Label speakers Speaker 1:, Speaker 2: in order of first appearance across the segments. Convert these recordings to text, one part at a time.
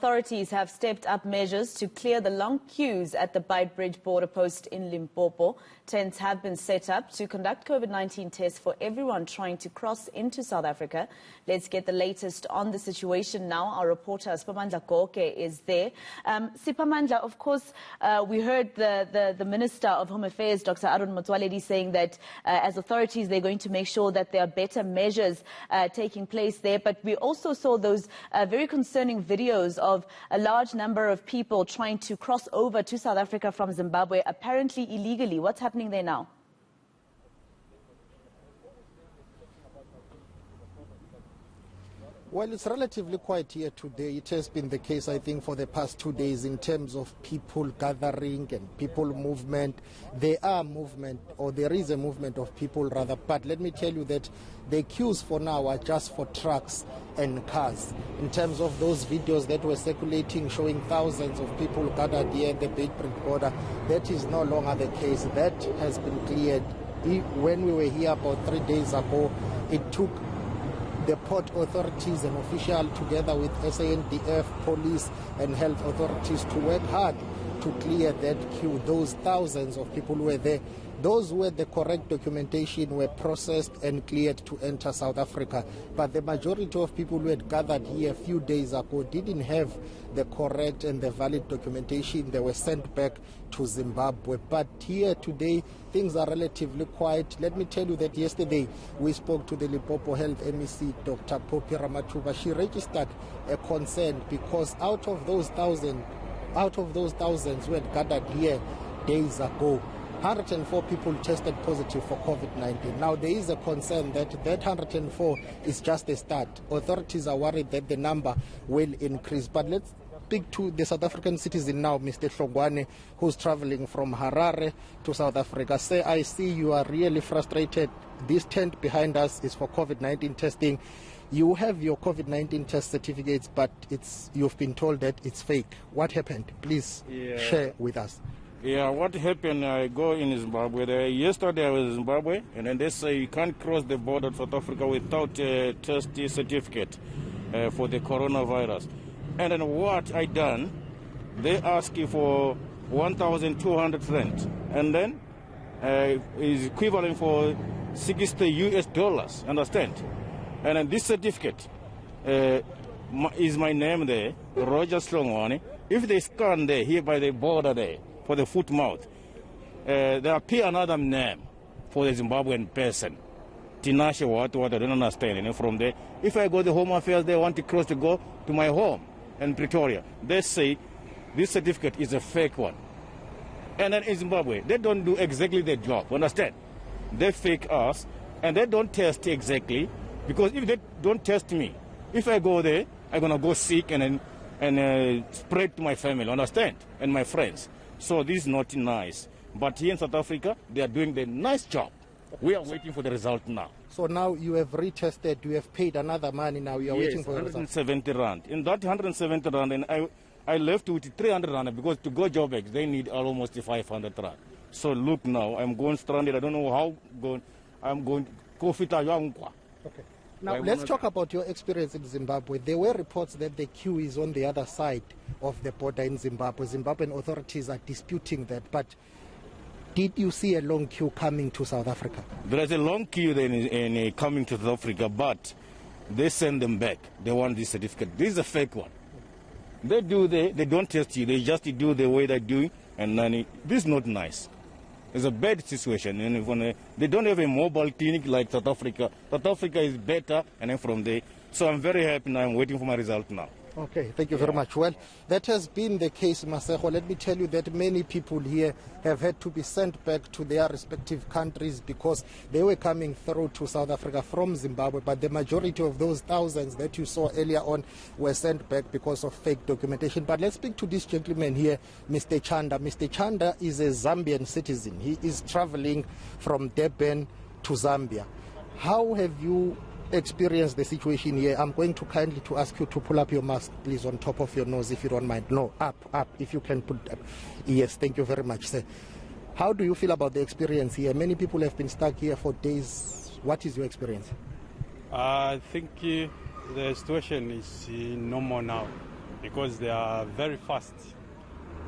Speaker 1: Authorities have stepped up measures to clear the long queues at the Beitbridge border post in Limpopo. Tents have been set up to conduct COVID-19 tests for everyone trying to cross into South Africa. Let's get the latest on the situation now. Our reporter Siphamandla Goge is there. Siphamandla, of course, we heard the Minister of Home Affairs, Dr. Aaron Motsoaledi, saying that as authorities they're going to make sure that there are better measures taking place there. But we also saw those very concerning videos of a large number of people trying to cross over to South Africa from Zimbabwe, apparently illegally. What's happening there now?
Speaker 2: Well, it's relatively quiet here today. It has been the case, I think, for the past 2 days in terms of people gathering and people movement. There is a movement of people rather, but let me tell you that the queues for now are just for trucks and cars. In terms of those videos that were circulating showing thousands of people gathered here at the Beitbridge border, that is no longer the case. That has been cleared. When we were here about 3 days ago, it took the port authorities and officials together with SANDF, police and health authorities to work hard to clear that queue. Those thousands of people who were there, those who had the correct documentation were processed and cleared to enter South Africa. But the majority of people who had gathered here a few days ago didn't have the correct and the valid documentation. They were sent back to Zimbabwe. But here today, things are relatively quiet. Let me tell you that yesterday we spoke to the Limpopo Health MEC, Dr. Poppy Ramathuba. She registered a concern because out of those thousands who had gathered here days ago, 104 people tested positive for COVID-19. Now, there is a concern that 104 is just a start. Authorities are worried that the number will increase. But let's speak to the South African citizen now, Mr. Hlongwane, who's traveling from Harare to South Africa. Say, I see you are really frustrated. This tent behind us is for COVID-19 testing. You have your COVID-19 test certificates, but you've been told that it's fake. What happened? Please share with us.
Speaker 3: Yeah, what happened, I go in Zimbabwe. Yesterday I was in Zimbabwe, and then they say you can't cross the border to South Africa without a test certificate for the coronavirus. And then what I done, they ask you for 1,200 rand, and then is equivalent for $60 US, understand? And then this certificate is my name there, Roger Slongwane. If they scan there, here by the border there, for the foot mouth, they appear another name for the Zimbabwean person. Tinashe what, I don't understand. And from there, if I go to Home Affairs, they want to cross to go to my home in Pretoria. They say this certificate is a fake one. And then in Zimbabwe, they don't do exactly their job, understand? They fake us, and they don't test exactly, because if they don't test me, if I go there, I'm going to go sick and spread to my family, understand? And my friends. So this is not nice. But here in South Africa, they are doing the nice job. We are waiting for the result now.
Speaker 2: So now you have retested, you have paid another money now, you are waiting for the result.
Speaker 3: 170 rand. In that 170 rand, and I left with 300 rand because to go Joburg, they need almost 500 rand. So look now, I'm going stranded. I don't know how I'm going to go fit. Okay.
Speaker 2: Now, let's talk about your experience in Zimbabwe. There were reports that the queue is on the other side of the border in Zimbabwe. Zimbabwean authorities are disputing that. But did you see a long queue coming to South Africa?
Speaker 3: There is a long queue then coming to South Africa, but they send them back. They want this certificate. This is a fake one. They don't test you. They just do the way they do, and then this is not nice. It's a bad situation, and when they don't have a mobile clinic like South Africa. South Africa is better, and then from there. So I'm very happy now. I'm waiting for my result now.
Speaker 2: Okay, thank you very much. Well, that has been the case, Masego. Let me tell you that many people here have had to be sent back to their respective countries because they were coming through to South Africa from Zimbabwe, but the majority of those thousands that you saw earlier on were sent back because of fake documentation. But let's speak to this gentleman here, Mr. Chanda. Mr. Chanda is a Zambian citizen. He is traveling from Durban to Zambia. How have you experience the situation here? I'm going to kindly to ask you to pull up your mask, please, on top of your nose, if you don't mind. No, up, if you can put up. Yes, thank you very much, sir. How do you feel about the experience here? Many people have been stuck here for days. What is your experience?
Speaker 4: I think the situation is normal now. because they are very fast.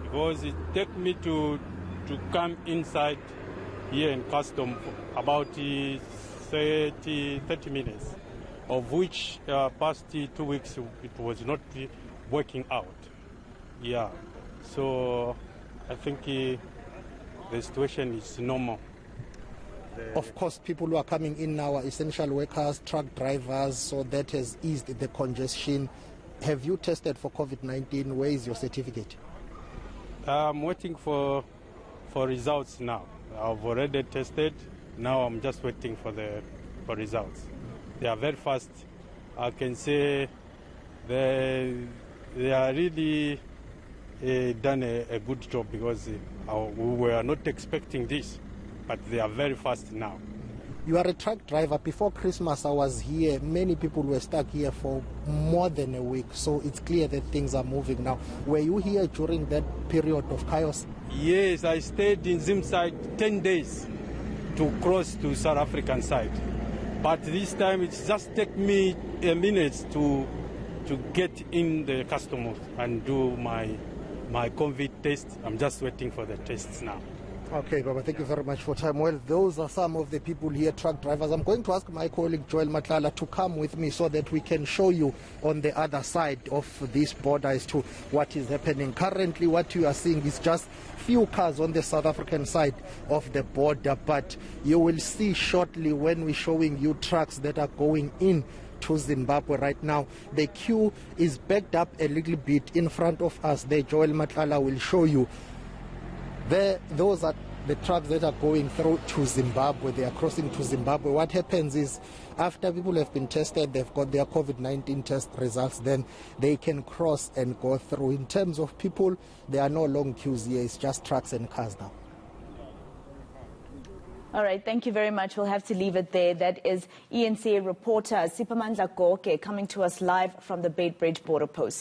Speaker 4: Because it takes me to come inside here in custom about 30 minutes, of which past 2 weeks it was not working out. Yeah, so I think the situation is normal.
Speaker 2: Of course, people who are coming in now are essential workers, truck drivers, so that has eased the congestion. Have you tested for COVID-19? Where is your certificate?
Speaker 4: I'm waiting for results now. I've already tested. Now I'm just waiting for results. They are very fast. I can say they are really done a good job, because we were not expecting this, but they are very fast now.
Speaker 2: You are a truck driver. Before Christmas, I was here. Many people were stuck here for more than a week, so it's clear that things are moving now. Were you here during that period of chaos?
Speaker 4: Yes, I stayed in Zim side 10 days to cross to South African side. But this time it just take me a minute to get in the customs and do my COVID test. I'm just waiting for the tests now.
Speaker 2: Okay, Baba, thank you very much for time. Well, those are some of the people here, truck drivers. I'm going to ask my colleague Joel Matlala to come with me so that we can show you on the other side of this border as to what is happening. Currently, what you are seeing is just few cars on the South African side of the border, but you will see shortly when we're showing you trucks that are going in to Zimbabwe right now. The queue is backed up a little bit in front of us. There, Joel Matlala will show you. Those are the trucks that are going through to Zimbabwe. They are crossing to Zimbabwe. What happens is, after people have been tested, they've got their COVID-19 test results, then they can cross and go through. In terms of people, there are no long queues here. It's just trucks and cars now.
Speaker 1: All right, thank you very much. We'll have to leave it there. That is eNCA reporter Siphamandla Goge coming to us live from the Beitbridge border post.